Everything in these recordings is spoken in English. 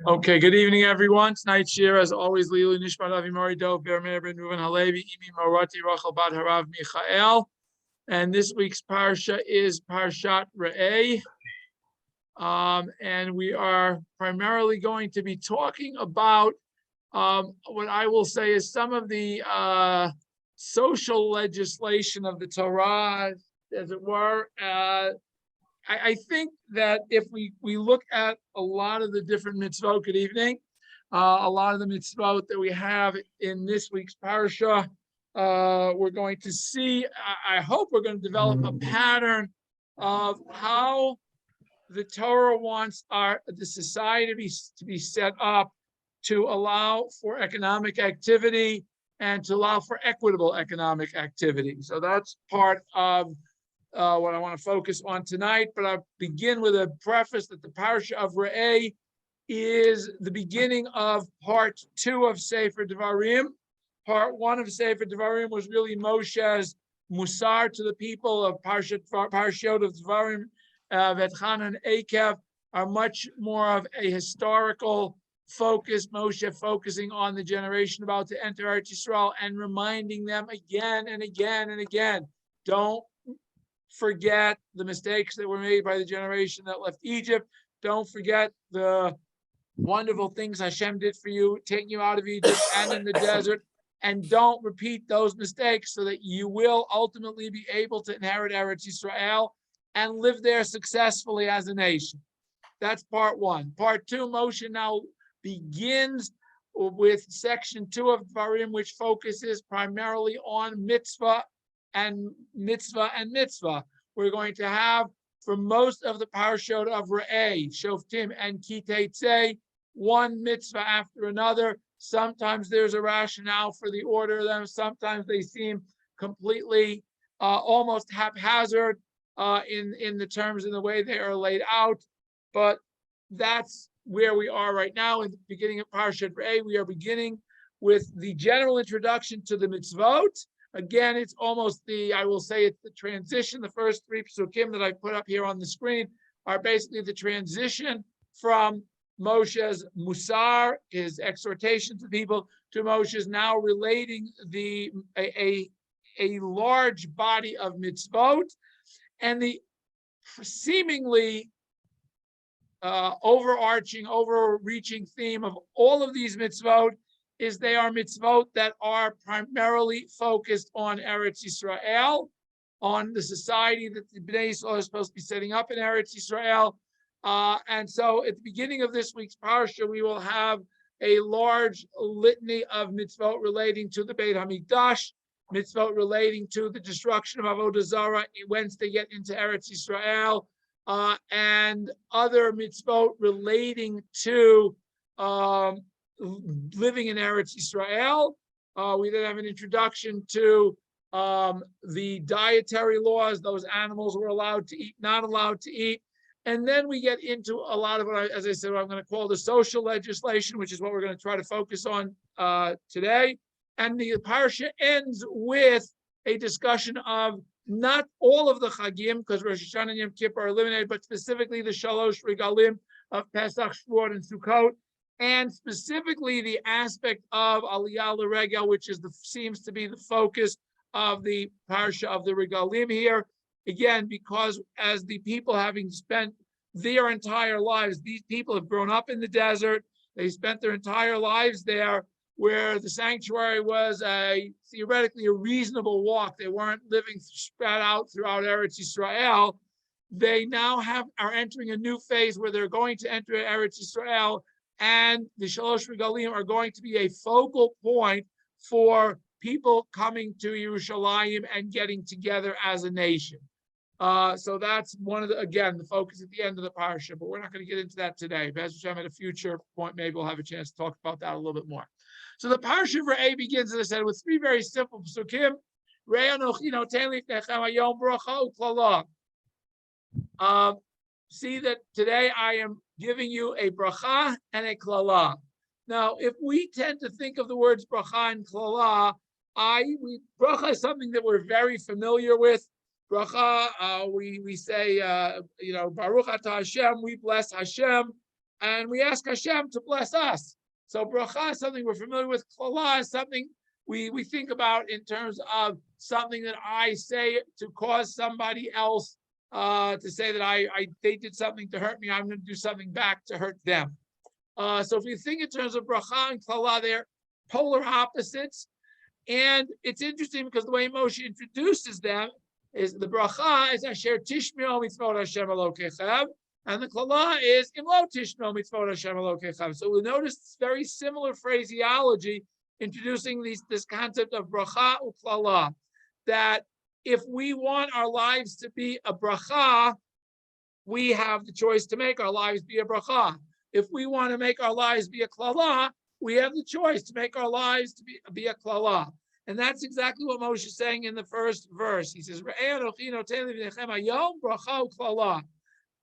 Okay, good evening, everyone. Tonight's shiur, as always, Lilu Nishmat Avi Mori Dov Ber Meir Ben Ruven Halevi Imi Morati Rachel Bat Harav Michael, and this week's parsha is parshat Re'eh, and we are primarily going to be talking about what I will say is some of the social legislation of the Torah, as it were. I think that if we look at a lot of the different mitzvot, good evening, a lot of the mitzvot that we have in this week's parsha, we're going to see, I hope we're going to develop a pattern of how the Torah wants the society to be set up to allow for economic activity and to allow for equitable economic activity. So that's part of what I want to focus on tonight, but I'll begin with a preface that the parsha of Re'eh is the beginning of part 2 of Sefer Devarim. Part 1 of Sefer Devarim was really Moshe's musar to the people of parshot of Devarim. Vetchan and Akev are much more of a historical focus. Moshe focusing on the generation about to enter Eretz Yisrael and reminding them again and again and again, don't forget the mistakes that were made by the generation that left Egypt. Don't forget the wonderful things Hashem did for you, taking you out of Egypt and in the desert. And don't repeat those mistakes so that you will ultimately be able to inherit Eretz Yisrael and live there successfully as a nation. That's part 1. Part 2, Moshe now begins with section 2 of Dvarim, which focuses primarily on mitzvah and mitzvah. We're going to have, for most of the parashot of Re'eh, Shoftim and Kiteitzei, one mitzvah after another. Sometimes there's a rationale for the order of them. Sometimes they seem completely, almost haphazard in the terms and the way they are laid out. But that's where we are right now in the beginning of Parashat Re'eh. We are beginning with the general introduction to the mitzvot. Again, it's almost I will say it's the transition. The first 3 psukim that I put up here on the screen are basically the transition from Moshe's musar, his exhortation to people, to Moshe's now relating a large body of mitzvot, and the seemingly overreaching theme of all of these mitzvot is they are mitzvot that are primarily focused on Eretz Yisrael, on the society that the Bnei Yisrael is supposed to be setting up in Eretz Yisrael. And so at the beginning of this week's parsha, we will have a large litany of mitzvot relating to the Beit HaMikdash, mitzvot relating to the destruction of Avodah Zarah once they get into Eretz Yisrael, and other mitzvot relating to living in Eretz Yisrael. We then have an introduction to the dietary laws, those animals were allowed to eat, not allowed to eat. And then we get into a lot of what, as I said, what I'm going to call the social legislation, which is what we're going to try to focus on today. And the parsha ends with a discussion of not all of the Chagim, because Rosh Hashanah and Yom Kippur are eliminated, but specifically the Shalosh Regalim of Pesach, Shavuot, and Sukkot, and specifically the aspect of Aliyah L'Regel, which seems to be the focus of the parsha of the Regalim here. Again, because as the people having spent their entire lives, these people have grown up in the desert, they spent their entire lives there, where the sanctuary was theoretically a reasonable walk. They weren't living spread out throughout Eretz Yisrael. They now are entering a new phase where they're going to enter Eretz Yisrael, and the Shalosh Regalim are going to be a focal point for people coming to Yerushalayim and getting together as a nation. So that's one of the focus at the end of the parsha, but we're not going to get into that today. Bez Hashem, at a future point, maybe we'll have a chance to talk about that a little bit more. So the parsha of Re'eh begins, as I said, with 3 very simple psukim. See that today I am giving you a bracha and a klala. Now, if we tend to think of the words bracha and klala, bracha is something that we're very familiar with. Bracha, we say, Baruch Atah Hashem, we bless Hashem. and we ask Hashem to bless us. So bracha is something we're familiar with. Klala is something we think about in terms of something that I say to cause somebody else to say that they did something to hurt me. I'm going to do something back to hurt them. So if you think in terms of bracha and klala, they're polar opposites. And it's interesting because the way Moshe introduces them is the bracha is asher tishmeo mitzvot Hashem Elokechem, and the klala is imlo tishmeo mitzvot Hashem Elokechem. So we notice very similar phraseology introducing this concept of bracha u'klala, that if we want our lives to be a bracha, we have the choice to make our lives be a bracha. If we want to make our lives be a klala, we have the choice to make our lives to be a klala. And that's exactly what Moshe is saying in the first verse. He says,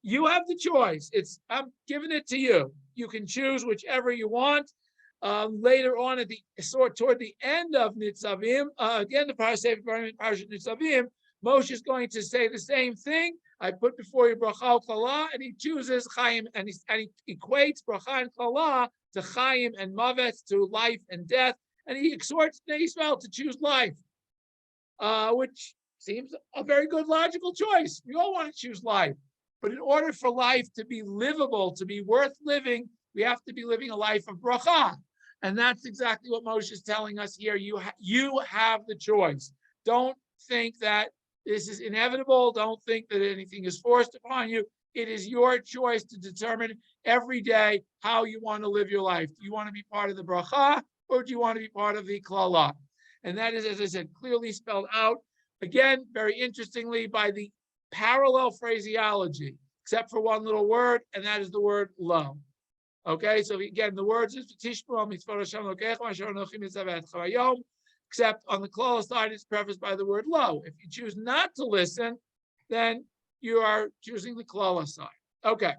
you have the choice. I'm giving it to you. You can choose whichever you want. Later on, toward the end of Nitzavim, again, the parshat Nitzavim, Moshe is going to say the same thing. I put before you bracha klala, and he chooses Chaim, and he equates bracha and klala to Chaim and Mavet, to life and death, and he exhorts Israel to choose life, which seems a very good logical choice. We all want to choose life, but in order for life to be livable, to be worth living, we have to be living a life of bracha, and that's exactly what Moshe is telling us here. You have the choice. Don't think that this is inevitable. Don't think that anything is forced upon you. It is your choice to determine every day how you want to live your life. Do you want to be part of the bracha, or do you want to be part of the klala? And that is, as I said, clearly spelled out, again, very interestingly, by the parallel phraseology, except for one little word, and that is the word lo. Okay, so again, the words is except on the klala side, it's prefaced by the word lo. If you choose not to listen, then you are choosing the klala side. Okay.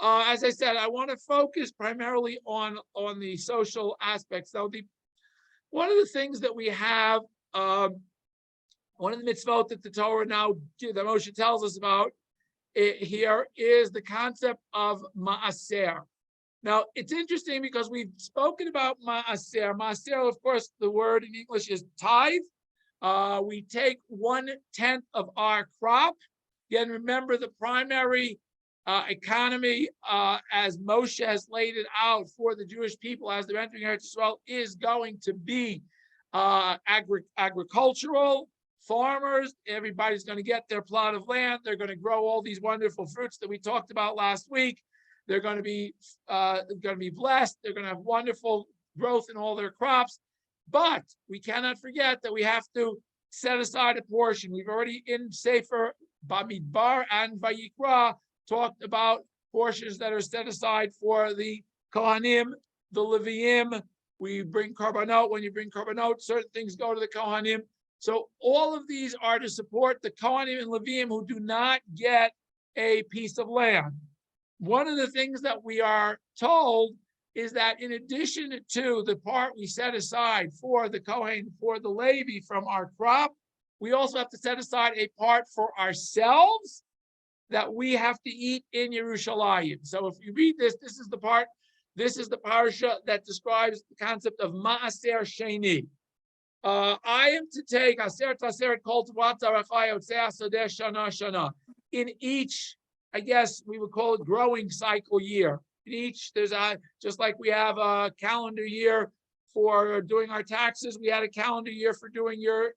As I said, I want to focus primarily on the social aspects. So one of the things that we have, one of the mitzvot that the Torah now, that Moshe tells us about here, is the concept of ma'aser. Now, it's interesting because we've spoken about ma'aser. Ma'aser, of course, the word in English is tithe. We take 1/10 of our crop. Again, remember the primary economy, as Moshe has laid it out for the Jewish people as they're entering Eretz Yisrael, is going to be agricultural. Farmers, everybody's going to get their plot of land. They're going to grow all these wonderful fruits that we talked about last week. They're going to be blessed. They're going to have wonderful growth in all their crops. But we cannot forget that we have to set aside a portion. We've already in Sefer Bamidbar and Vayikra talked about portions that are set aside for the Kohanim, the Leviim. We bring korbanot. When you bring korbanot, certain things go to the Kohanim. So all of these are to support the Kohanim and Leviim who do not get a piece of land. One of the things that we are told is that in addition to the part we set aside for the Kohen, for the Levi from our crop, we also have to set aside a part for ourselves that we have to eat in Yerushalayim. So if you read this, this is the parsha that describes the concept of Ma'aser Sheni. I am to take Aser Taseret Kol Tvat Zarachai Yotzei Asodeh Shana Shana. In each, I guess we would call it growing cycle year. In each, there's just like we have a calendar year for doing our taxes, we had a calendar year for doing your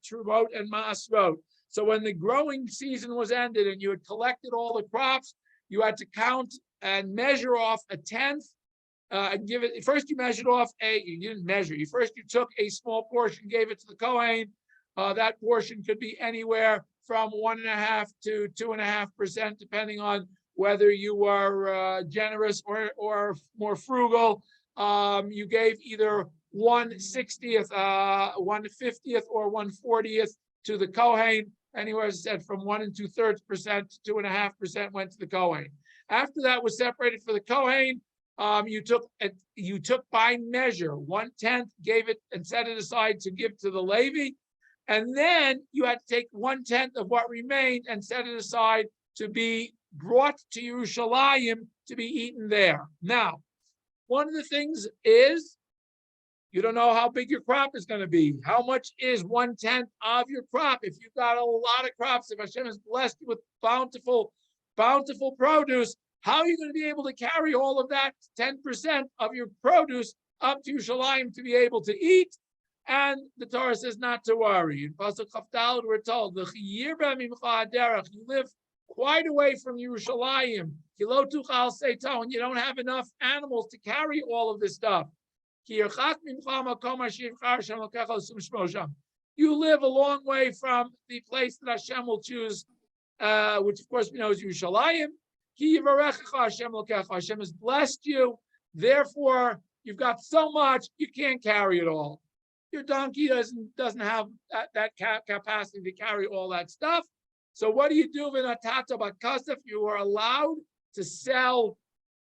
Truvot and Ma'asrot. So when the growing season was ended and you had collected all the crops, you had to count and measure off 1/10. And give it. First, you measured off you didn't measure. You took a small portion, gave it to the Kohen. That portion could be anywhere from 1.5% to 2.5%, depending on whether you were generous or more frugal. You gave either 1/60th, 1/50th, or 1/40th to the Kohen. Anywhere, as I said, from 1 2/3% to 2.5% went to the Kohen. After that was separated for the Kohen, you took by measure 1/10, gave it and set it aside to give to the Levi, and then you had to take 1/10 of what remained and set it aside to be brought to Yerushalayim to be eaten there. Now, one of the things is you don't know how big your crop is going to be. How much is 1/10 of your crop? If you've got a lot of crops, if Hashem has blessed you with bountiful produce, how are you going to be able to carry all of that 10% of your produce up to Yerushalayim to be able to eat? And the Torah says not to worry. In Pasuk Chavdal, we're told, you live quite away from Yerushalayim. And you don't have enough animals to carry all of this stuff. You live a long way from the place that Hashem will choose, which of course we know is Yerushalayim. Hashem has blessed you. Therefore, you've got so much, you can't carry it all. Your donkey doesn't have that capacity to carry all that stuff. So what do? You are allowed to sell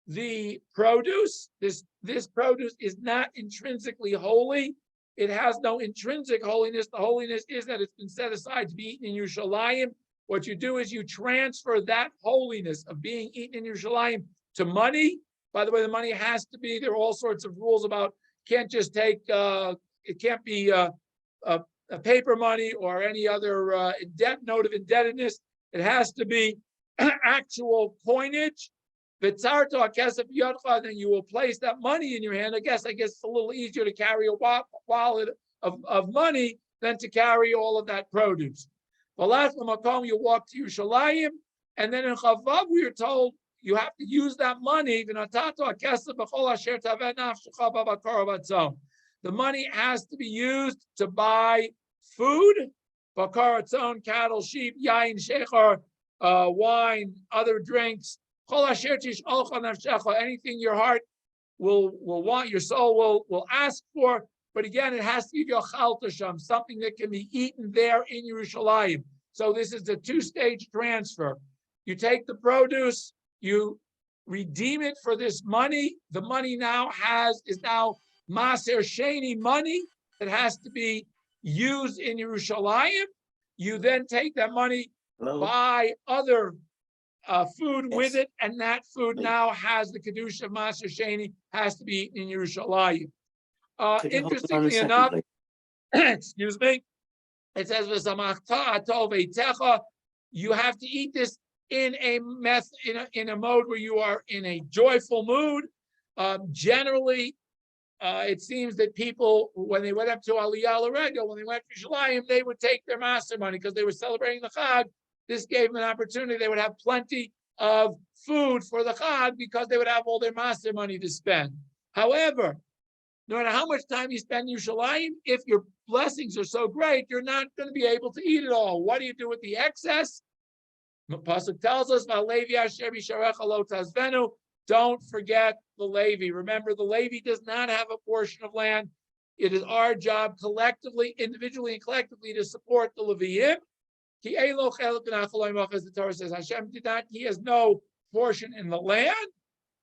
the produce. This produce is not intrinsically holy. It has no intrinsic holiness. The holiness is that it's been set aside to be eaten in Yerushalayim. What you do is you transfer that holiness of being eaten in Yerushalayim to money. By the way, the money has to be, there are all sorts of rules about, can't just take, it can't be a paper money or any other note of indebtedness. It has to be actual coinage. Then you will place that money in your hand. I guess it's a little easier to carry a wallet of money than to carry all of that produce. You walk to Yerushalayim, and then in Chavav we are told you have to use that money. The money has to be used to buy food, bakaratzon, cattle, sheep, yain, shecher, wine, other drinks. Anything your heart will want, your soul will ask for. But again, it has to be your chaltasham, something that can be eaten there in Yerushalayim. So this is a two-stage transfer. You take the produce, you redeem it for this money. The money now is Maser Sheni money that has to be used in Yerushalayim. You then take that money, buy other food with it, and that food now has the Kedusha of Maser Sheni, has to be eaten in Yerushalayim. Interestingly enough, excuse me, it says you have to eat this in a mode where you are in a joyful mood. Generally, it seems that people, when they went up to Aliyah L'Regel, when they went to Yerushalayim, they would take their master money because they were celebrating the Chag. This gave them an opportunity. They would have plenty of food for the Chag because they would have all their master money to spend. However, no matter how much time you spend in Yerushalayim, if your blessings are so great, you're not going to be able to eat it all. What do you do with the excess? The Pasuk tells us, don't forget the Levi. Remember, the Levi does not have a portion of land. It is our job collectively, individually and collectively, to support the Leviim. As the Torah says, Hashem did not, he has no portion in the land.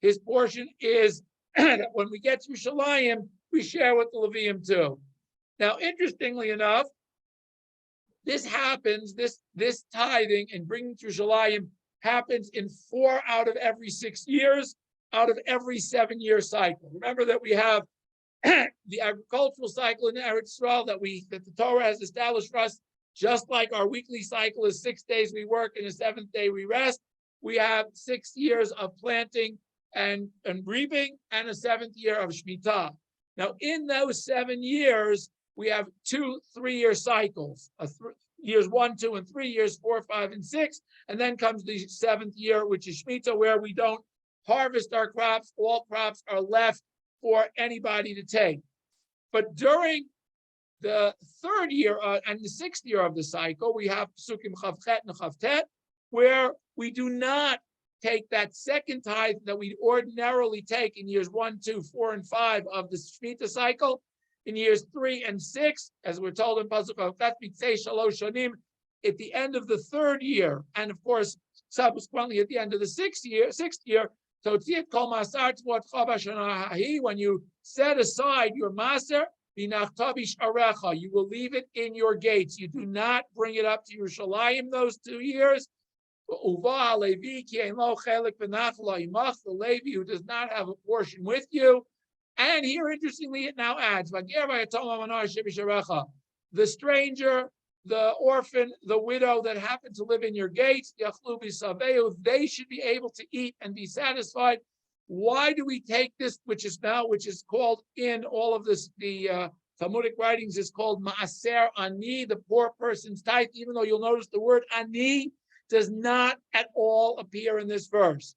His portion is that when we get to Yerushalayim, we share with the Leviim too. Now, interestingly enough, this happens, this tithing and bringing to Yerushalayim happens in 4 out of every 6 years, out of every 7-year cycle. Remember that we have the agricultural cycle in Eretz Yisrael that the Torah has established for us. Just like our weekly cycle is 6 days we work and the 7th day we rest, we have 6 years of planting and reaping and a 7th year of Shemitah. Now, in those 7 years, we have 2 3-year cycles, years 1, 2, and 3, years 4, 5, and 6, and then comes the 7th year, which is Shemitah, where we don't harvest our crops. All crops are left for anybody to take. But during the 3rd year and the 6th year of the cycle, we have Psukim Chavchet and Chavtet, where we do not take that second tithe that we ordinarily take in years 1, 2, 4, and 5 of the Shemitah cycle. In years 3 and 6, as we're told in Pasuk Chavchet, Mitzei Shalosh Shanim, at the end of the 3rd year, and of course, subsequently at the end of the 6th year, Totziat Kol Masar Tzvot Chavashanahi, when you set aside your maser, Binachtabish Arecha, you will leave it in your gates. You do not bring it up to Yerushalayim those 2 years. Uva Levi ki ein lo chelik v'nachla imach, the Levi who does not have a portion with you. And here, interestingly, it now adds, the stranger, the orphan, the widow that happen to live in your gates, they should be able to eat and be satisfied. Why do we take this, which is called in all of this, the Talmudic writings is called Maaser Ani, the poor person's tithe, even though you'll notice the word Ani does not at all appear in this verse.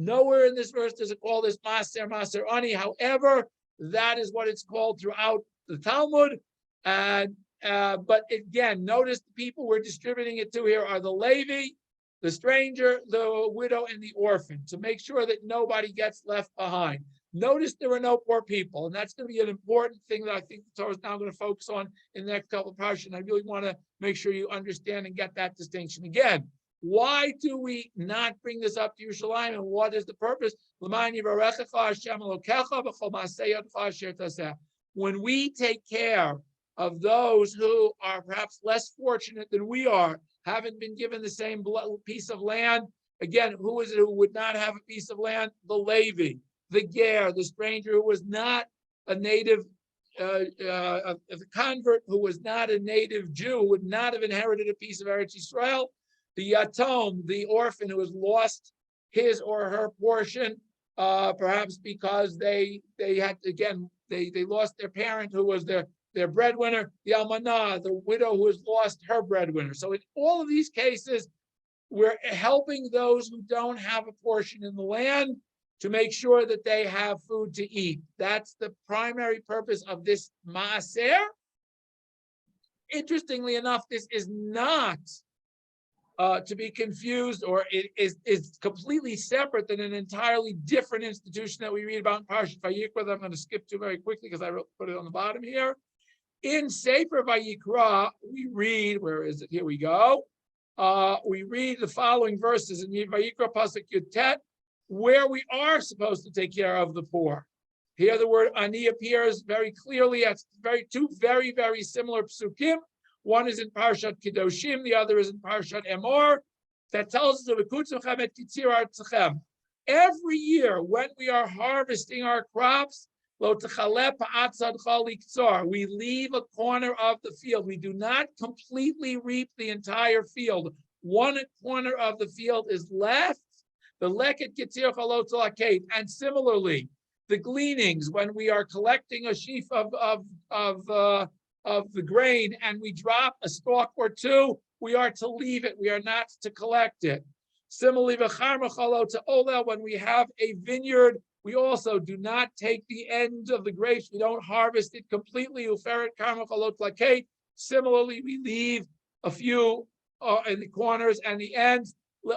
Nowhere in this verse does it call this Maaser Ani. However, that is what it's called throughout the Talmud. But again, notice the people we're distributing it to here are the Levi, the stranger, the widow, and the orphan, to make sure that nobody gets left behind. Notice there are no poor people, and that's going to be an important thing that I think the Torah is now going to focus on in the next couple of parshat. I really want to make sure you understand and get that distinction. Again, why do we not bring this up to Yerushalayim, and what is the purpose? When we take care of those who are perhaps less fortunate than we are, haven't been given the same piece of land. Again, who is it who would not have a piece of land? The Levi, the Ger, the stranger who was not a native, a convert who was not a native Jew, who would not have inherited a piece of Eretz Yisrael. The Yatom, the orphan who has lost his or her portion, perhaps because they lost their parent who was their breadwinner. The Almanah, the widow who has lost her breadwinner. So in all of these cases, we're helping those who don't have a portion in the land to make sure that they have food to eat. That's the primary purpose of this maaser. Interestingly enough, this is not to be confused, or it is completely separate than an entirely different institution that we read about in Parshat Vayikra that I'm going to skip to very quickly because I put it on the bottom here. In Sefer Vayikra, we read, where is it? Here we go. We read the following verses in Vayikra Pasuk Yutet, where we are supposed to take care of the poor. Here the word ani appears very clearly. It's two very, very similar psukim. One is in Parshat Kedoshim, the other is in Parshat Emor. That tells us every year when we are harvesting our crops, we leave a corner of the field. We do not completely reap the entire field. One corner of the field is left. And similarly, the gleanings, when we are collecting a sheaf of the grain and we drop a stalk or two, we are to leave it. We are not to collect it. Similarly, when we have a vineyard, we also do not take the end of the grapes. We don't harvest it completely. Similarly, we leave a few in the corners and the ends. These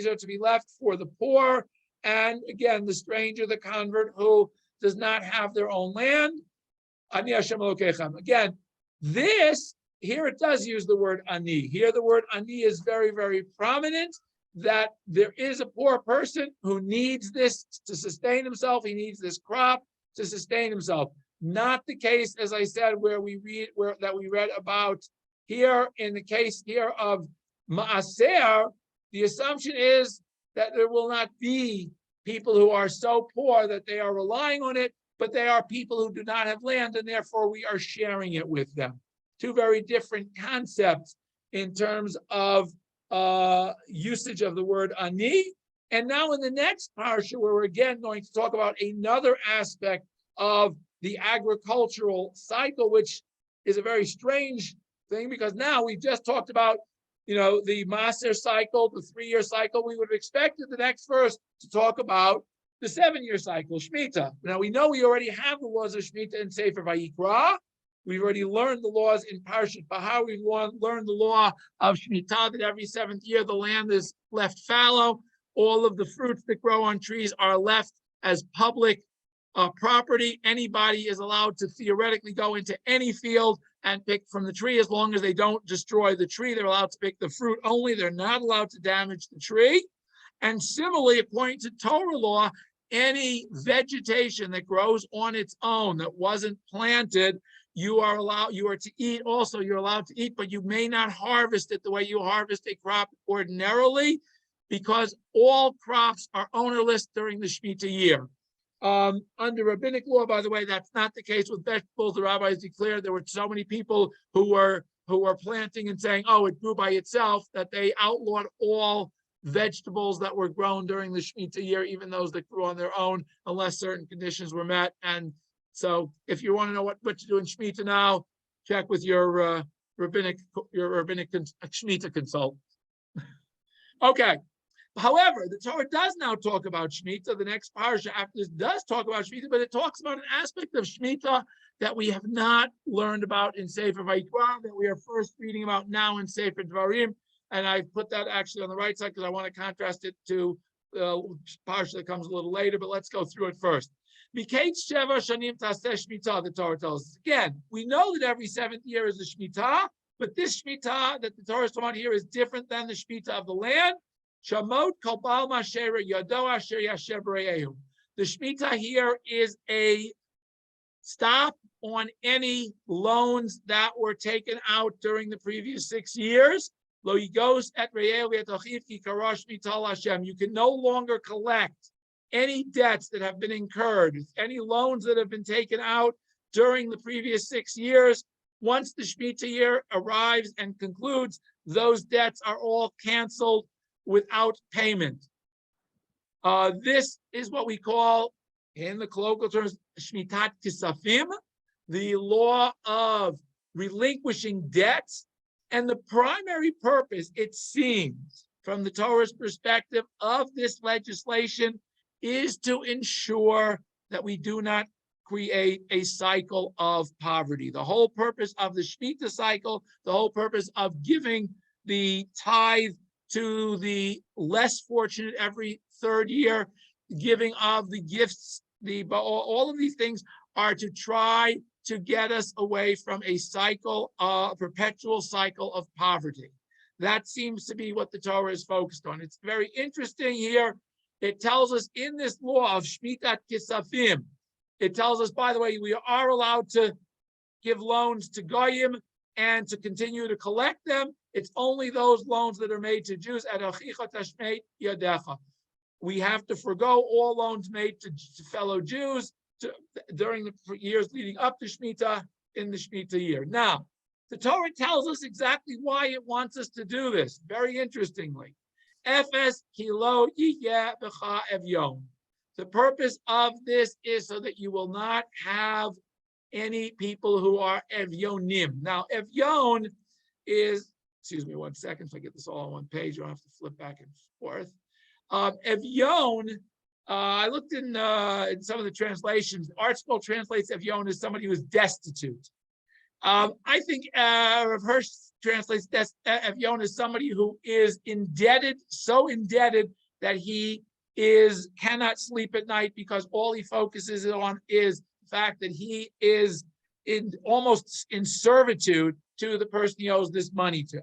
are to be left for the poor, and again, the stranger, the convert who does not have their own land. Again, this, here it does use the word ani. Here the word ani is very, very prominent, that there is a poor person who needs this to sustain himself. He needs this crop to sustain himself. Not the case, as I said, where we read about here in the case here of maaser. The assumption is that there will not be people who are so poor that they are relying on it, but they are people who do not have land, and therefore we are sharing it with them. Two very different concepts in terms of usage of the word ani. And now in the next parsha, where we're again going to talk about another aspect of the agricultural cycle, which is a very strange thing, because now we've just talked about, the Maser cycle, the 3-year cycle. We would have expected the next verse to talk about the 7-year cycle, Shemitah. Now we know we already have the laws of Shemitah in Sefer Vayikra. We've already learned the laws in Parshat Bahar. We've learned the law of Shemitah, that every 7th year the land is left fallow. All of the fruits that grow on trees are left as public property. Anybody is allowed to theoretically go into any field and pick from the tree, as long as they don't destroy the tree. They're allowed to pick the fruit only. They're not allowed to damage the tree. And similarly, according to Torah law, any vegetation that grows on its own that wasn't planted, you are to eat also, you're allowed to eat, but you may not harvest it the way you harvest a crop ordinarily, because all crops are ownerless during the Shemitah year. Under rabbinic law, by the way, that's not the case with vegetables. The rabbis declared there were so many people who were planting and saying, oh, it grew by itself, that they outlawed all vegetables that were grown during the Shemitah year, even those that grew on their own, unless certain conditions were met. And so if you want to know what to do in Shemitah now, check with your rabbinic Shemitah consultant. Okay. However, the Torah does now talk about Shemitah. The next parsha after this does talk about Shemitah, but it talks about an aspect of Shemitah that we have not learned about in Sefer Vayikra, that we are first reading about now in Sefer Dvarim. And I've put that actually on the right side because I want to contrast it to the parsha that comes a little later, but let's go through it first. The Torah tells us. Again, we know that every 7th year is a Shemitah, but this Shemitah that the Torah is talking about here is different than the Shemitah of the land. The Shemitah here is a stop on any loans that were taken out during the previous 6 years. You can no longer collect any debts that have been incurred, any loans that have been taken out during the previous 6 years. Once the Shemitah year arrives and concludes, those debts are all canceled without payment. This is what we call, in the colloquial terms, Shmitat Kisafim, the law of relinquishing debts. And the primary purpose, it seems, from the Torah's perspective of this legislation, is to ensure that we do not create a cycle of poverty. The whole purpose of the Shemitah cycle, the whole purpose of giving the tithe to the less fortunate every 3rd year, giving of the gifts, all of these things are to try to get us away from a cycle, a perpetual cycle of poverty. That seems to be what the Torah is focused on. It's very interesting here. It tells us in this law of Shmitat Kisafim, it tells us, by the way, we are allowed to give loans to Goyim and to continue to collect them. It's only those loans that are made to Jews. We have to forego all loans made to fellow Jews during the years leading up to Shemitah, in the Shemitah year. Now, the Torah tells us exactly why it wants us to do this, very interestingly. Efes kilo yiyeh b'cha evyon. The purpose of this is so that you will not have any people who are evyonim. Now, evyon is, excuse me 1 second, if I get this all on one page, I don't have to flip back and forth. Evyon, I looked in some of the translations. ArtScroll translates Evyon as somebody who is destitute. I think Rav Hirsch translates Evyon as somebody who is indebted, so indebted that he cannot sleep at night because all he focuses on is the fact that he is almost in servitude to the person he owes this money to.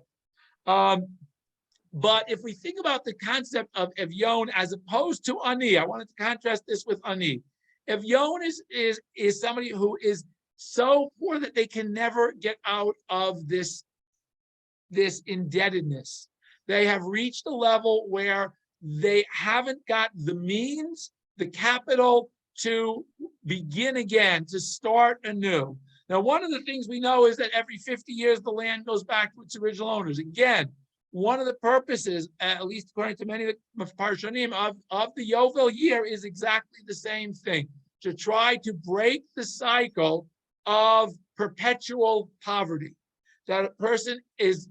But if we think about the concept of Evyon as opposed to Ani, I wanted to contrast this with Ani. Evyon is somebody who is so poor that they can never get out of this indebtedness. They have reached a level where they haven't got the means, the capital to begin again, to start anew. Now, one of the things we know is that every 50 years, the land goes back to its original owners. Again, one of the purposes, at least according to many of the Parshanim, of the Yovel year is exactly the same thing, to try to break the cycle of perpetual poverty. That a person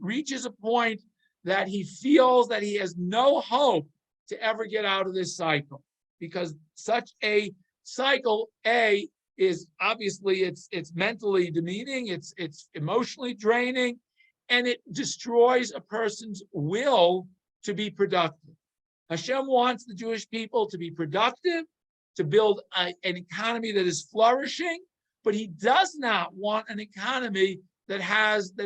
reaches a point that he feels that he has no hope to ever get out of this cycle, because such a cycle, is obviously it's mentally demeaning, it's emotionally draining, and it destroys a person's will to be productive. Hashem wants the Jewish people to be productive, to build an economy that is flourishing, but he does not want an economy that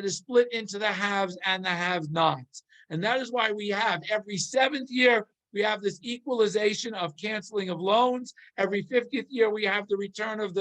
is split into the haves and the have-nots. And that is why we have every 7th year, we have this equalization of canceling of loans. Every 50th year, we have the return of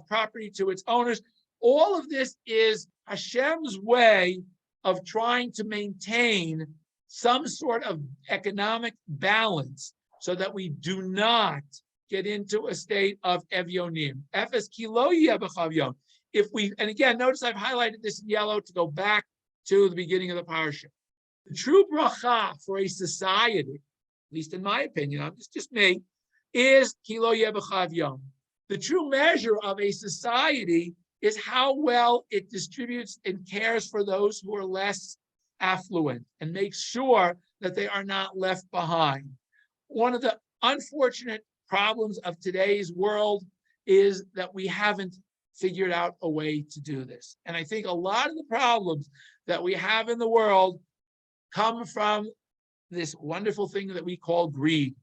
property to its owners. All of this is Hashem's way of trying to maintain some sort of economic balance so that we do not get into a state of evyonim. Efes kilo yebechavyon. If we, and again, notice I've highlighted this in yellow to go back to the beginning of the parsha. The true bracha for a society, at least in my opinion, it's just me, is kilo yebechavyon. The true measure of a society is how well it distributes and cares for those who are less affluent and makes sure that they are not left behind. One of the unfortunate problems of today's world is that we haven't figured out a way to do this. And I think a lot of the problems that we have in the world come from this wonderful thing that we call greed,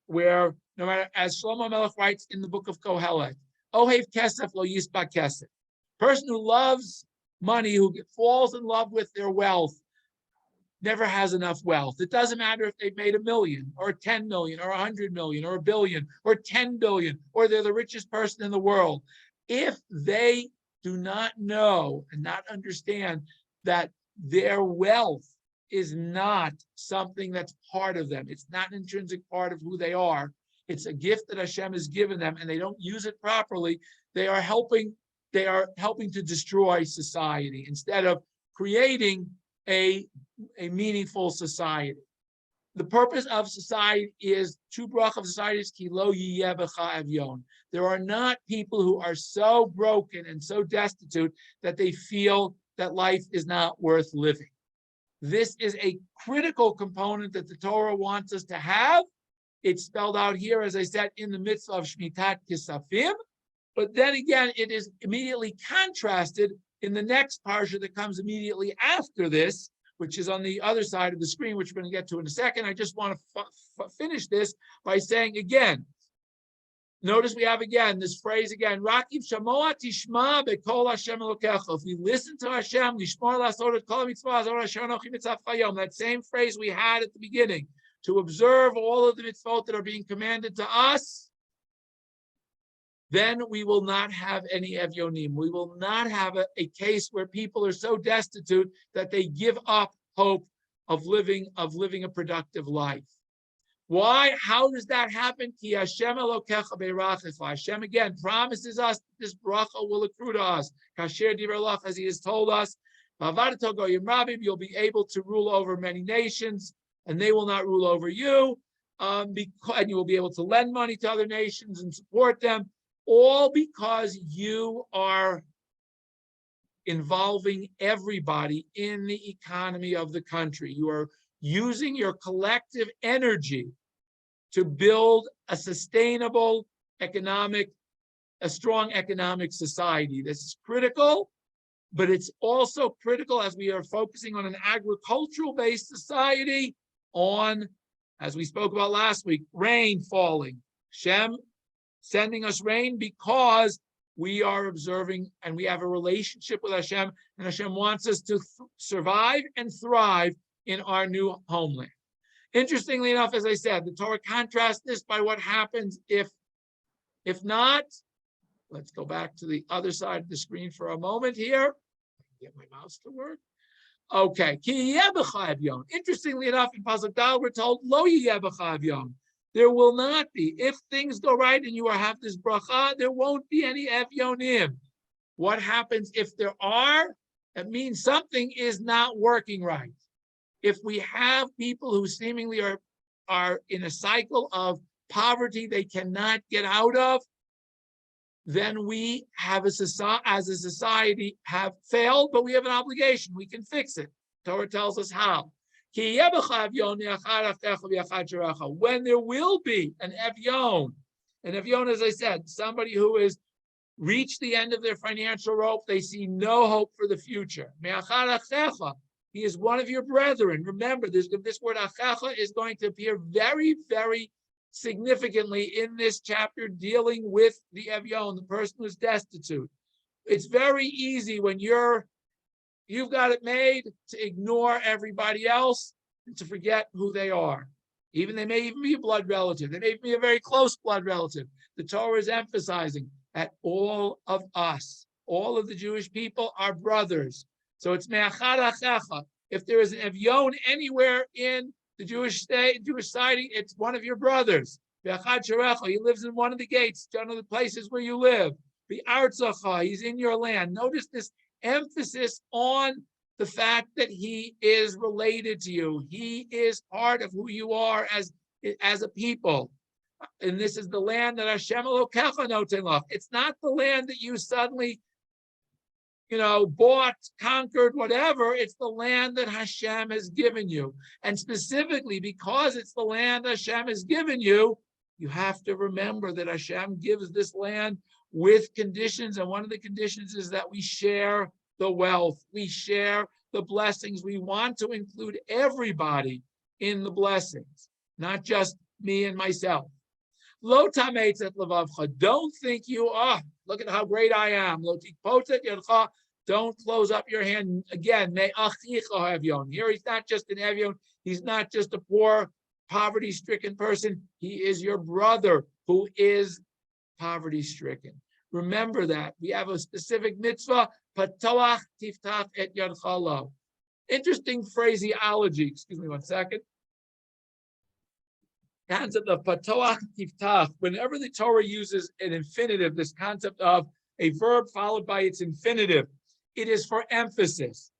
where no matter, as Shlomo Melech writes in the book of Kohelet, Ohev kesef lo yispa kesef. Person who loves money, who falls in love with their wealth, never has enough wealth. It doesn't matter if they've made 1 million or 10 million or 100 million or 1 billion or 10 billion, or they're the richest person in the world. If they do not know and not understand that their wealth is not something that's part of them, it's not an intrinsic part of who they are, it's a gift that Hashem has given them, and they don't use it properly, they are helping to destroy society instead of creating a meaningful society. The purpose of society is, true bracha of society is ki lo yiyeh b'cha evyon. There are not people who are so broken and so destitute that they feel that life is not worth living. This is a critical component that the Torah wants us to have. It's spelled out here, as I said, in the mitzvah of Shmitat Kisafim. But then again, it is immediately contrasted in the next parsha that comes immediately after this, which is on the other side of the screen, which we're going to get to in a second. I just want to finish this by saying again, notice we have again this phrase again, Rakiv shamoa tishma bekol Hashem elokecha. If we listen to Hashem, nishmor lasot et kol mitzvah azor asher anochi mitzvah chayom, that same phrase we had at the beginning, to observe all of the mitzvot that are being commanded to us, then we will not have any evyonim. We will not have a case where people are so destitute that they give up hope of living a productive life. Why? How does that happen? Ki Hashem elokecha beirachecha. Hashem again promises us this bracha will accrue to us. Kasher divrei lach, as He has told us, you'll be able to rule over many nations, and they will not rule over you. And you will be able to lend money to other nations and support them. All because you are involving everybody in the economy of the country. You are using your collective energy to build a sustainable a strong economic society. This is critical, but it's also critical as we are focusing on an agricultural-based society on, as we spoke about last week, rain falling. Hashem sending us rain because we are observing and we have a relationship with Hashem, and Hashem wants us to survive and thrive in our new homeland. Interestingly enough, as I said, the Torah contrasts this by what happens if not. Let's go back to the other side of the screen for a moment here. Get my mouse to work. Okay. Interestingly enough, in Pasuk Dal, we're told, Lo yiyeh b'cha. There will not be. If things go right and you have this bracha, there won't be any evyonim. What happens if there are? It means something is not working right. If we have people who seemingly are in a cycle of poverty they cannot get out of, then we have as a society have failed, but we have an obligation. We can fix it. Torah tells us how. When there will be an evyon, as I said, somebody who has reached the end of their financial rope, they see no hope for the future. He is one of your brethren. Remember, this word achacha is going to appear very, very significantly in this chapter dealing with the evyon, the person who's destitute. It's very easy when you've got it made to ignore everybody else and to forget who they are. They may even be a blood relative. They may be a very close blood relative. The Torah is emphasizing that all of us All of the Jewish people are brothers. So it's me'achad achecha. If there is an evyon anywhere in the Jewish state, Jewish society, it's one of your brothers. Ve'achad sharecha, he lives in one of the gates, one of the places where you live. Be'artzacha, he's in your land. Notice this emphasis on the fact that he is related to you. He is part of who you are as a people. And this is the land that Hashem Elokecha noten lach. It's not the land that you suddenly, bought, conquered, whatever. It's the land that Hashem has given you. And specifically because it's the land Hashem has given you, you have to remember that Hashem gives this land with conditions. And one of the conditions is that we share the wealth. We share the blessings. We want to include everybody in the blessings, not just me and myself. Lo tametzet levavcha. Don't think look at how great I am. Lo tikpotet yadcha. Don't close up your hand. Again, me achicha evyon. Here he's not just an evyon. He's not just a poor, poverty-stricken person. He is your brother who is poverty-stricken. Remember that. We have a specific mitzvah. Patoach tiftach et yadcha lo. Interesting phraseology. Excuse me one second. Concept of patoach tiftach. Whenever the Torah uses an infinitive, this concept of a verb followed by its infinitive, it is for emphasis.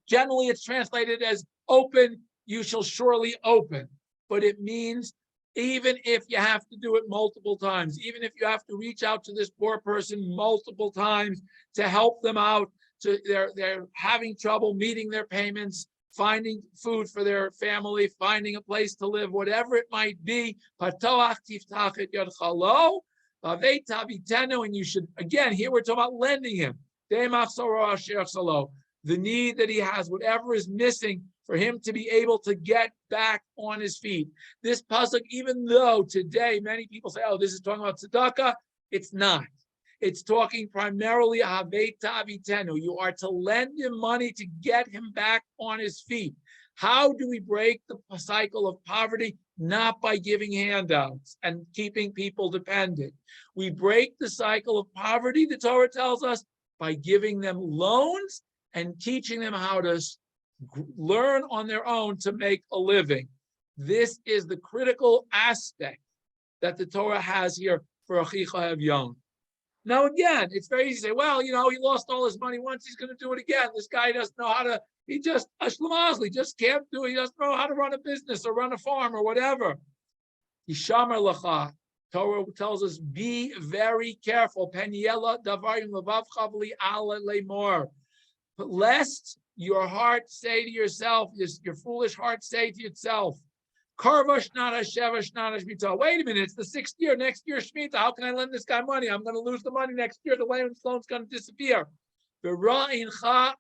Generally, it's translated as open, you shall surely open. But it means even if you have to do it multiple times, even if you have to reach out to this poor person multiple times to help them out, they're having trouble meeting their payments, finding food for their family, finding a place to live, whatever it might be. Patoach tiftach et yadcha lo, v'avei tavitenu, and you should, again, here we're talking about lending him. The need that he has, whatever is missing for him to be able to get back on his feet. This pasuk, even though today many people say, this is talking about tzedakah, it's not. It's talking primarily havei tavitenu. You are to lend him money to get him back on his feet. How do we break the cycle of poverty? Not by giving handouts and keeping people dependent. We break the cycle of poverty, the Torah tells us, by giving them loans and teaching them how to learn on their own to make a living. This is the critical aspect that the Torah has here for Achicha Evyon. Now, again, it's very easy to say, well, he lost all his money once, he's going to do it again. This guy doesn't know how to, he just can't do it. He doesn't know how to run a business or run a farm or whatever. Hishamar Lacha. Torah tells us, be very careful. Lest your heart say to yourself, your foolish heart say to itself, wait a minute, it's the 6th year, next year Shemitah, how can I lend this guy money? I'm going to lose the money next year, the loan's going to disappear.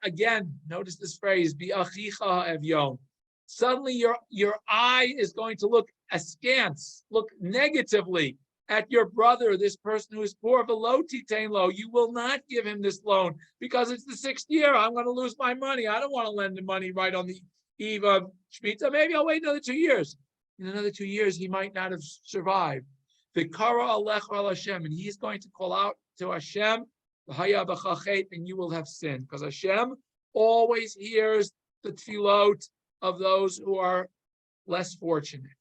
Again, notice this phrase, suddenly your eye is going to look askance, look negatively at your brother, this person who is poor. You will not give him this loan because it's the 6th year. I'm going to lose my money. I don't want to lend him money right on the eve of Shemitah. Maybe I'll wait another 2 years. In another 2 years, he might not have survived. And he's going to call out to Hashem, and you will have sinned. Because Hashem always hears the tefillot of those who are less fortunate.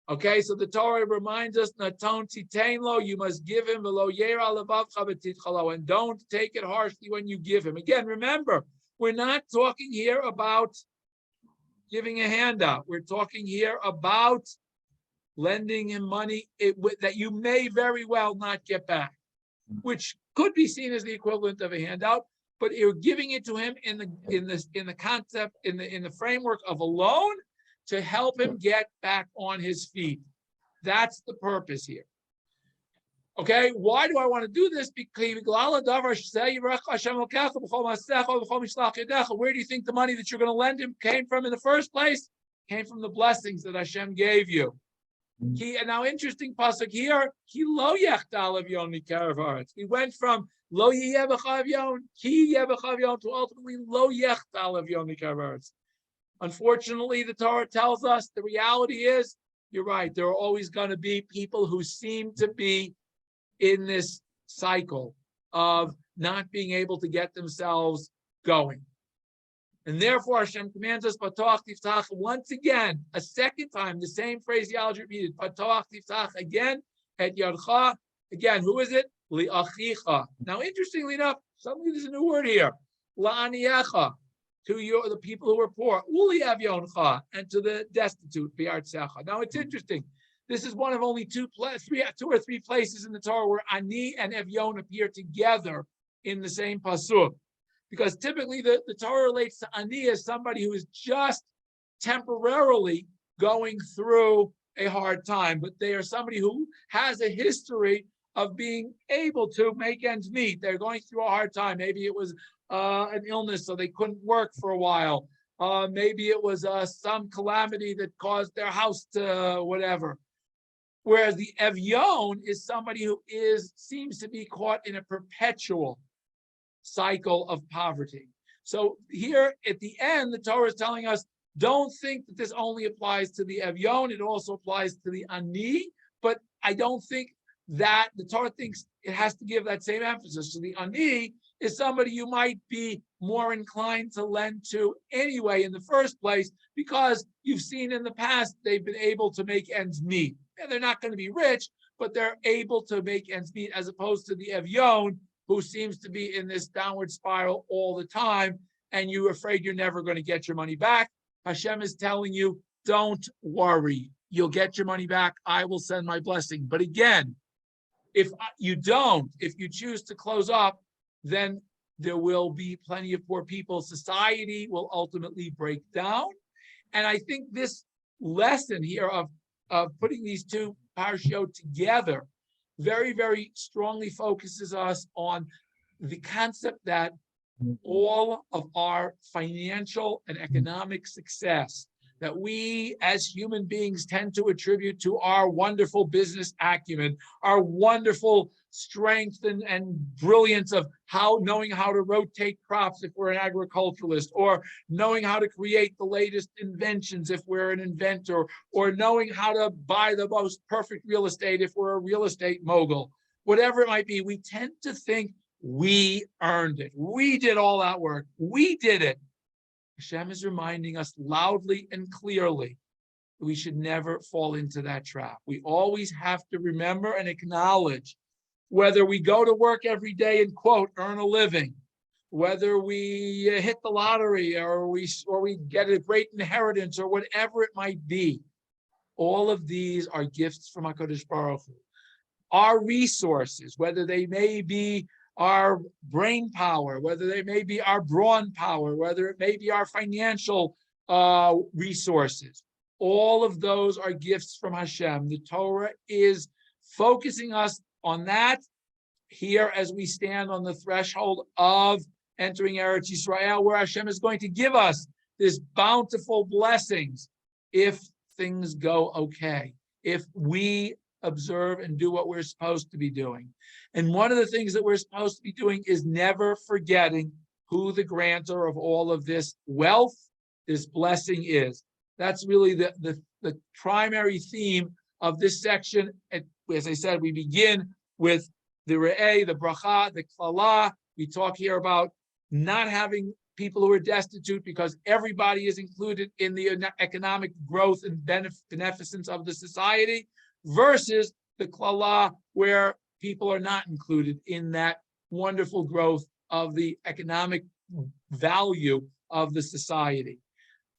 Okay, so the Torah reminds us, Naton titain lo, you must give him, and don't take it harshly when you give him. Again, remember, we're not talking here about giving a handout. We're talking here about lending him money that you may very well not get back, which could be seen as the equivalent of a handout, but you're giving it to him in the concept, in the framework of a loan, to help him get back on his feet. That's the purpose here. Okay, why do I want to do this? Because where do you think the money that you're going to lend him came from in the first place? Came from the blessings that Hashem gave you. And now, interesting pasuk here. We went from lo yeh to ultimately lo yechtal of yoni karavarets. Unfortunately, the Torah tells us the reality is, you're right, there are always going to be people who seem to be in this cycle of not being able to get themselves going. And therefore, Hashem commands us, Patoach Tiftach, once again, a second time, the same phraseology repeated, Patoach Tiftach, again, Et Yadcha, again, who is it? Li'achicha. Now, interestingly enough, suddenly there's a new word here, La'aniyecha, to the people who are poor, Uli Avyoncha, and to the destitute, Bi'artsecha. Now, it's interesting. This is one of only two or three places in the Torah where Ani and Evyon appear together in the same pasuk. Because typically the Torah relates to Ani as somebody who is just temporarily going through a hard time, but they are somebody who has a history of being able to make ends meet. They're going through a hard time. Maybe it was an illness, so they couldn't work for a while. Maybe it was some calamity that caused their house to whatever. Whereas the Evyon is somebody who seems to be caught in a perpetual cycle of poverty. So here at the end, the Torah is telling us, don't think that this only applies to the Evyon, it also applies to the Ani, but I don't think that the Torah thinks it has to give that same emphasis. So the Ani is somebody you might be more inclined to lend to anyway in the first place, because you've seen in the past they've been able to make ends meet. And they're not going to be rich, but they're able to make ends meet, as opposed to the Evyon, who seems to be in this downward spiral all the time, and you're afraid you're never going to get your money back. Hashem is telling you, don't worry. You'll get your money back. I will send my blessing. But again, if you choose to close up, then there will be plenty of poor people. Society will ultimately break down. And I think this lesson here of putting these two parashot together very, very strongly focuses us on the concept that all of our financial and economic success that we as human beings tend to attribute to our wonderful business acumen, our wonderful strength and brilliance of knowing how to rotate crops if we're an agriculturalist, or knowing how to create the latest inventions if we're an inventor, or knowing how to buy the most perfect real estate if we're a real estate mogul. Whatever it might be, we tend to think we earned it. We did all that work. We did it. Hashem is reminding us loudly and clearly we should never fall into that trap. We always have to remember and acknowledge, whether we go to work every day and, quote, earn a living, whether we hit the lottery or we get a great inheritance or whatever it might be, all of these are gifts from HaKadosh Baruch Hu. Our resources, whether they may be our brain power, whether they may be our brawn power, whether it may be our financial resources, all of those are gifts from Hashem. The Torah is focusing us on that here as we stand on the threshold of entering Eretz Yisrael, where Hashem is going to give us this bountiful blessings if things go okay, if we observe and do what we're supposed to be doing. And one of the things that we're supposed to be doing is never forgetting who the grantor of all of this wealth, this blessing is. That's really the primary theme of this section. As I said, we begin with the re'eh, the bracha, the klala. We talk here about not having people who are destitute, because everybody is included in the economic growth and beneficence of the society, versus the klala, where people are not included in that wonderful growth of the economic value of the society.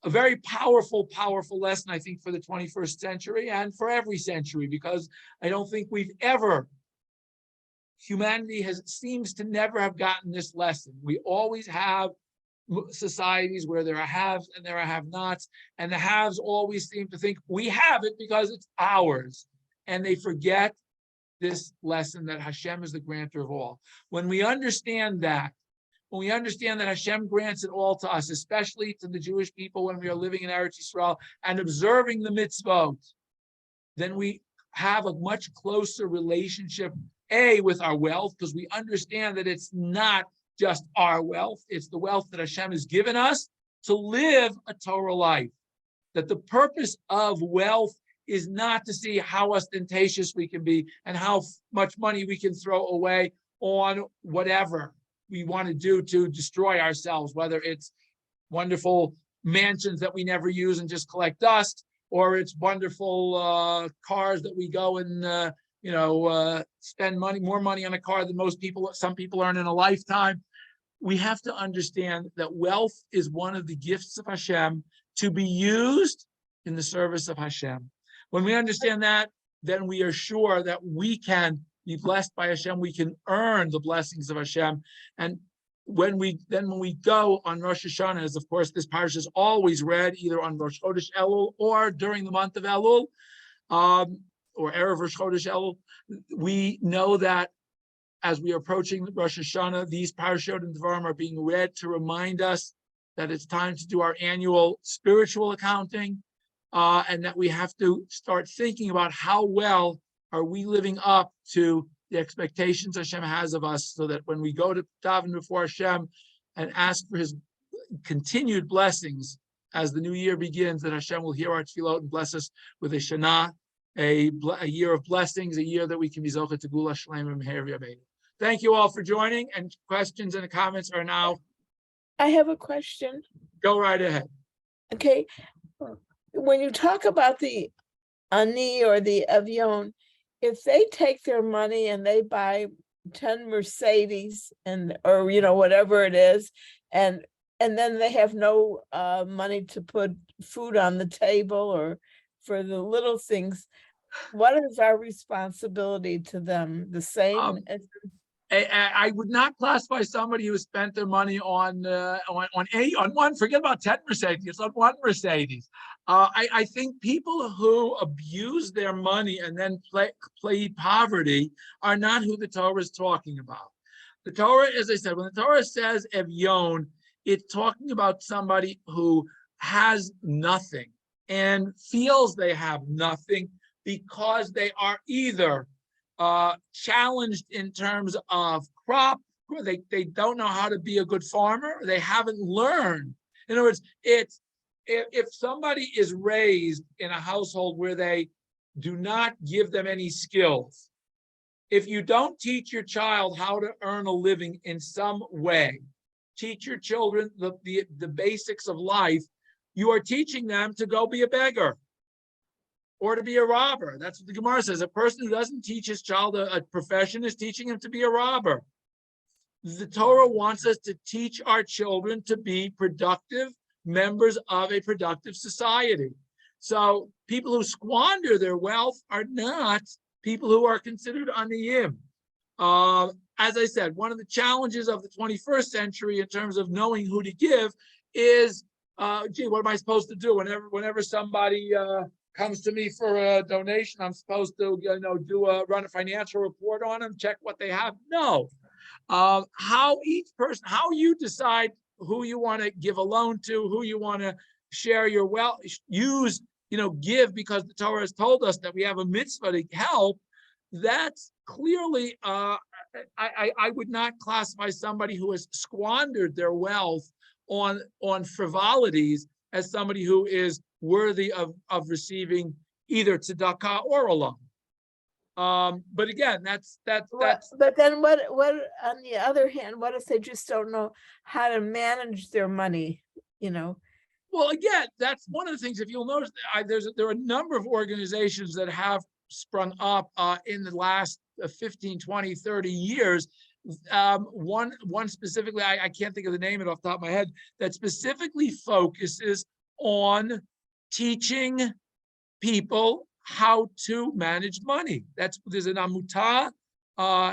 A very powerful, powerful lesson, I think, for the 21st century and for every century, because I don't think humanity seems to never have gotten this lesson. We always have societies where there are haves and there are have-nots, and the haves always seem to think we have it because it's ours, and they forget this lesson that Hashem is the grantor of all. When we understand that Hashem grants it all to us, especially to the Jewish people when we are living in Eretz Yisrael and observing the mitzvot, then we have a much closer relationship, with our wealth, because we understand that it's not just our wealth, it's the wealth that Hashem has given us to live a Torah life. That the purpose of wealth is not to see how ostentatious we can be and how much money we can throw away on whatever. we want to do to destroy ourselves, whether it's wonderful mansions that we never use and just collect dust, or it's wonderful cars that we go and spend more money on a car than some people earn in a lifetime. We have to understand that wealth is one of the gifts of Hashem to be used in the service of Hashem. When we understand that, then we are sure that we can be blessed by Hashem. We can earn the blessings of Hashem. And when we go on Rosh Hashanah, as of course this parsha is always read either on Rosh Chodesh Elul or during the month of Elul, or Erev Rosh Chodesh Elul, we know that as we are approaching Rosh Hashanah, these parashot and Devarim are being read to remind us that it's time to do our annual spiritual accounting, and that we have to start thinking about how well are we living up to the expectations Hashem has of us, so that when we go to daven before Hashem and ask for His continued blessings as the new year begins, that Hashem will hear our tefillot and bless us with a Shana, a year of blessings, a year that we can be zocheh to Gula Shlema Meher V'Yabeinu. Thank you all for joining, and questions and comments are now. I have a question. Go right ahead. Okay. When you talk about the ani or the avion, if they take their money and they buy 10 Mercedes or whatever it is, and then they have no money to put food on the table or for the little things, what is our responsibility to them? The same as I would not classify somebody who spent their money on one. Forget about 10 Mercedes, on one Mercedes. I think people who abuse their money and then plead poverty are not who the Torah is talking about. The Torah, as I said, when the Torah says Evyon, it's talking about somebody who has nothing and feels they have nothing because they are either challenged in terms of crop, or they don't know how to be a good farmer, or they haven't learned. In other words, if somebody is raised in a household where they do not give them any skills, if you don't teach your child how to earn a living in some way, teach your children the basics of life, you are teaching them to go be a beggar or to be a robber. That's what the Gemara says. A person who doesn't teach his child a profession is teaching him to be a robber. The Torah wants us to teach our children to be productive members of a productive society. So people who squander their wealth are not people who are considered aniyim. As I said, one of the challenges of the 21st century in terms of knowing who to give is, what am I supposed to do? Whenever somebody comes to me for a donation, I'm supposed to, run a financial report on them, check what they have? No. How you decide who you want to give a loan to, who you want to share your wealth, give because the Torah has told us that we have a mitzvah to help. That's clearly, I would not classify somebody who has squandered their wealth on frivolities as somebody who is worthy of receiving either tzedakah or a loan. But again, that's. But then what? On the other hand, what if they just don't know how to manage their money? Well, again, that's one of the things. If you'll notice, there are a number of organizations that have sprung up in the last 15, 20, 30 years. One specifically, I can't think of the name off the top of my head, that specifically focuses on teaching people how to manage money. There's an amutah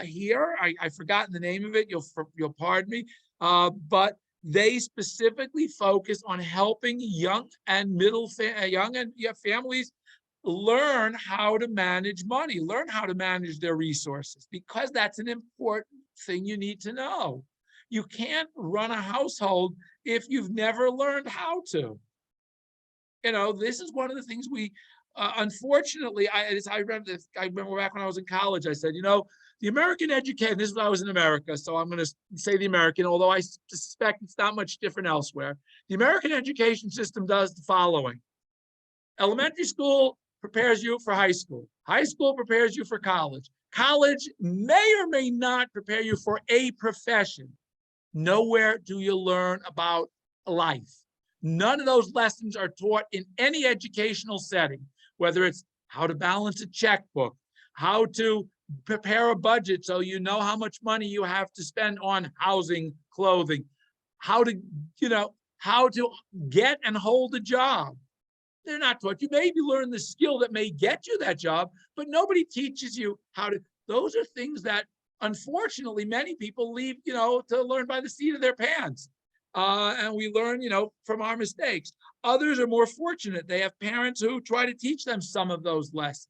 here. I've forgotten the name of it. You'll pardon me. But they specifically focus on helping young and families learn how to manage money, learn how to manage their resources, because that's an important thing you need to know. You can't run a household if you've never learned how to. This is one of the things we, unfortunately, I remember back when I was in college, I said, the American education, this is when I was in America, so I'm going to say the American, although I suspect it's not much different elsewhere. The American education system does the following. Elementary school prepares you for high school. High school prepares you for college. College may or may not prepare you for a profession. Nowhere do you learn about life. None of those lessons are taught in any educational setting, whether it's how to balance a checkbook, how to prepare a budget so you know how much money you have to spend on housing, clothing, how to, how to get and hold a job. They're not taught. You maybe learn the skill that may get you that job, but nobody teaches you how to. Those are things that, unfortunately, many people leave, to learn by the seat of their pants. And we learn, from our mistakes. Others are more fortunate. They have parents who try to teach them some of those lessons.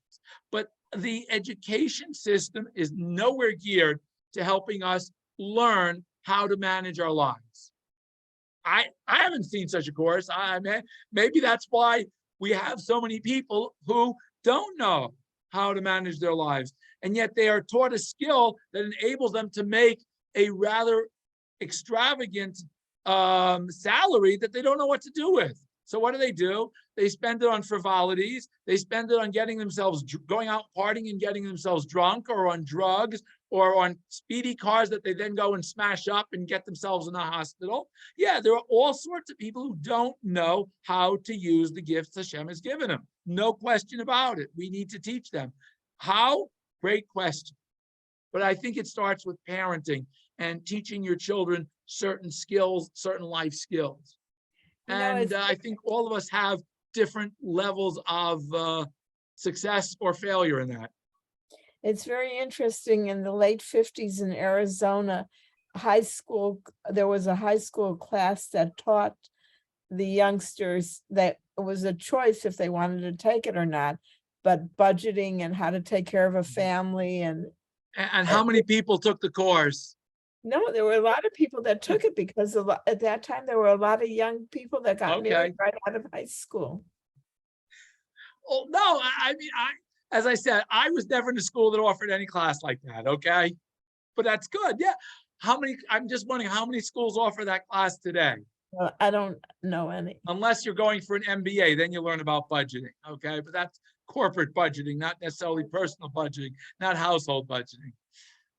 But the education system is nowhere geared to helping us learn how to manage our lives. I haven't seen such a course. Maybe that's why we have so many people who don't know how to manage their lives, and yet they are taught a skill that enables them to make a rather extravagant salary that they don't know what to do with. So what do? They spend it on frivolities. They spend it on getting themselves, going out partying and getting themselves drunk, or on drugs, or on speedy cars that they then go and smash up and get themselves in a hospital. Yeah, there are all sorts of people who don't know how to use the gifts Hashem has given them. No question about it. We need to teach them. How? Great question. But I think it starts with parenting and teaching your children certain skills, certain life skills. And I think all of us have different levels of success or failure in that. It's very interesting. In the late 50s in Arizona, there was a high school class that taught the youngsters that it was a choice if they wanted to take it or not, but budgeting and how to take care of a family. And how many people took the course? No, there were a lot of people that took it because at that time there were a lot of young people that got married right out of high school. Oh, no, as I said, I was never in a school that offered any class like that, okay? But that's good, yeah. I'm just wondering how many schools offer that class today? Well, I don't know any. Unless you're going for an MBA, then you learn about budgeting, okay? But that's corporate budgeting, not necessarily personal budgeting, not household budgeting.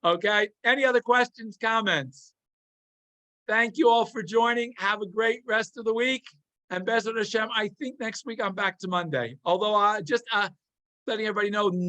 Okay, any other questions, comments? Thank you all for joining. Have a great rest of the week. And Bezrat Hashem, I think next week I'm back to Monday. Although just letting everybody know,